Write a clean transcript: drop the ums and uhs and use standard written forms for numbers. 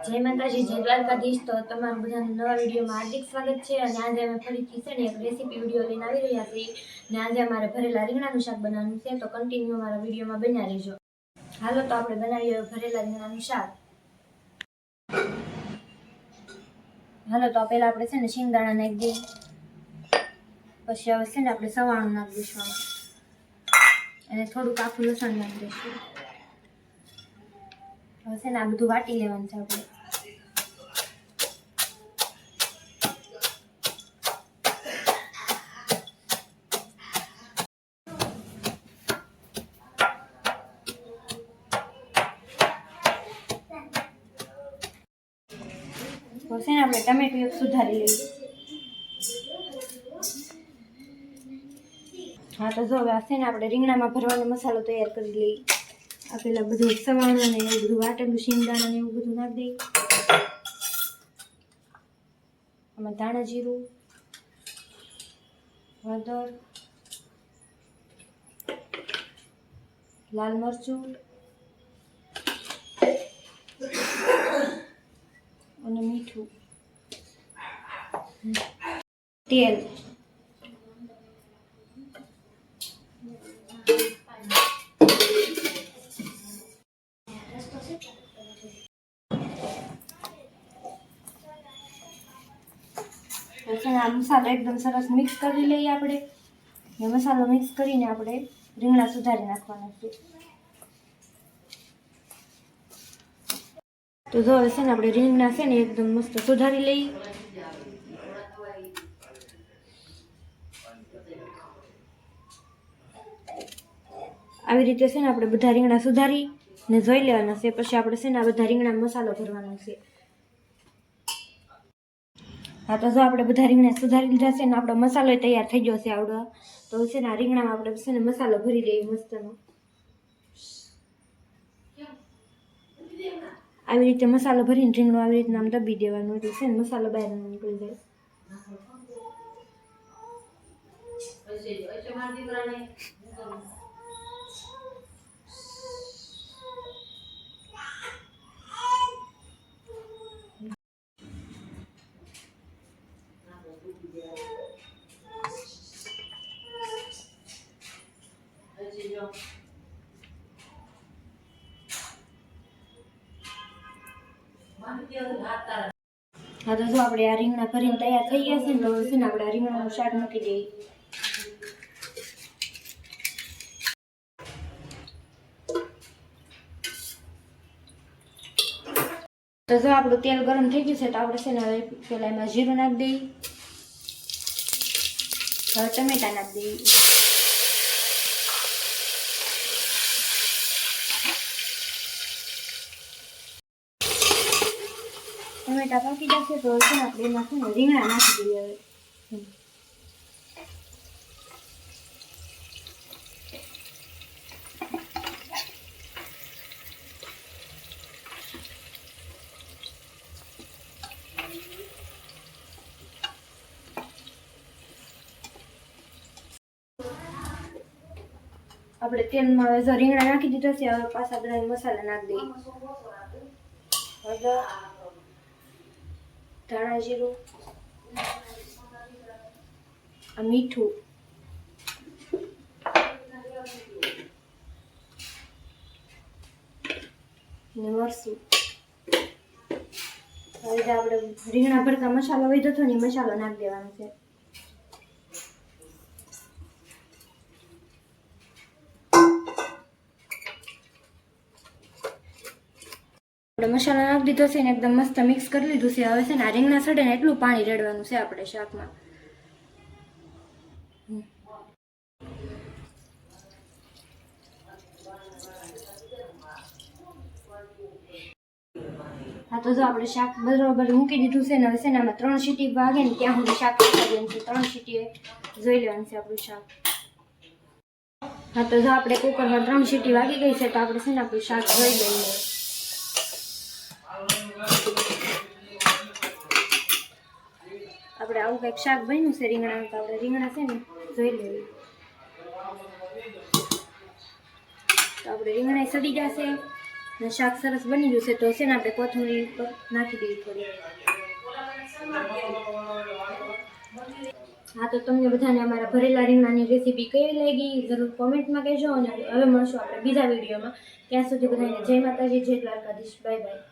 જય માતાજી, જય દ્વારકાધીશ। તો તમારું બધાનું નવા વિડીયોમાં હાર્દિક સ્વાગત છે। અને આજે અમે ફરીથી છે ને એક રેસીપી વિડીયો લઈને આવી રહ્યા છીએ। ને આજે અમારે ભરેલા રીંગણાનું શાક બનાવવાનું છે, તો કન્ટિન્યુ અમારા વિડીયોમાં બન્યા રહેજો। હાલો તો આપણે બનાવીએ ભરેલા રીંગણાનું શાક। હાલો તો પહેલા આપણે છે ને શિંગદાણા નાખી દઈએ, પછી હવે છે ને આપણે સવાણું નાખી દઈશું અને થોડુંક આખું લસણ નાખી દઈશું। હવે છે ને આ બધું વાટી લેવાનું છે આપણે। તો છે ને આપણે ટમેટું એક સુધારી લઈએ। હા તો જો હવે આ છે ને આપણે રીંગણામાં ભરવાનો મસાલો તૈયાર કરી લઈએ। આ પેલા બધું સવાણું ને એવું બધું વાટેલું શિંગદાણા ને એવું બધું નાખી દઈએ। આમાં ધાણા જીરું, હળદર, લાલ મરચું અને મીઠું, તેલ, આ મસાલો એકદમ સરસ મિક્સ કરી લઈએ આપણે। ને મસાલો મિક્સ કરીને આપણે રીંગણા સુધારી નાખવાના છે। તો જો હવે છે ને આપણે રીંગણા છે ને એકદમ મસ્ત સુધારી લઈએ। આવી રીતે છે ને આપણે બધા રીંગણા સુધારી ને જોઈ લેવાના છે। પછી આપણે છે ને આ બધા રીંગણા મસાલો ભરવાનો છે। હા તો જો આપણે બધા રીંગણા સુધારી લીધા છે ને આપણો મસાલો તૈયાર થઈ ગયો છે આવડો। તો છે ને આ રીંગણામાં આપણે છે ને મસાલો ભરી દઈએ મસ્તનો। આવી રીતે મસાલો ભરીને રીંગણું આવી રીતના આમ દબી દેવાનું, એટલે છે ને મસાલો બહાર નીકળી જાય। હા તો જો આપણે આ રીંગણા ભરીને તૈયાર થઈ ગયા છે ને, તો છે ને આપણે આ રીંગણાનું શાક મૂકી દઈએ। તો જો આપણું તેલ ગરમ થઈ ગયું છે, તો આપણે છે ને હવે પેલા એમાં જીરું નાખી દઈએ, હવે ટમેટા નાખી દઈએ, ટમેટા પાકી જશે તો છે ને આપણે એમાં છે ને રીંગણા નાખી દઈએ। હવે આપણે તેલમાં હવે જો રીંગણા નાખી દીધા છે, હવે પાછા બધા મસાલા નાખી દઈએ। હળદર, ધાણા જીરું, મીઠું ને મરચું। હવે જે આપણે રીંગણા ભરતા મસાલો વધ્યો હતો ને એ મસાલો નાખી દેવાનો છે। આપણે મસાલો નાખી દીધો છે ને એકદમ મસ્ત મિક્સ કરી લીધું છે। હવે છે ને આ રીંગણા સડે ને એટલું પાણી રેડવાનું છે આપણે શાકમાં। હા તો જો આપણે શાક બરોબર મૂકી દીધું છે ને, હવે છે ને આમાં 3 સીટી વાગે ને ત્યાં સુધી શાક પકાવી દેવાનું છે। 3 સીટીએ જોઈ લેવાનું છે આપણું શાક। હા તો જો આપણે કુકરમાં 3 સીટી વાગી ગઈ છે, તો આપણે છે ને આપણું શાક જોઈ લઈએ। આપણે આવું કંઈક શાક બન્યું છે રીંગણાનું, તો આપણે રીંગણા છે ને જોઈ લઈએ। તો આપણે રીંગણા સડી જશે ને શાક સરસ બની ગયું છે તો છે ને આપણે કોથમીર પર નાખી દઈએ થોડી. હા, તો તમને બધાને અમારા ભરેલા રીંગણાની રેસીપી કેવી લાગી જરૂર કોમેન્ટમાં કહેજો. અને હવે મળશું આપણે બીજા વિડીયોમાં. ત્યાં સુધી બધાને જય માતાજી, જય દ્વારકાધીશ, બાય બાય.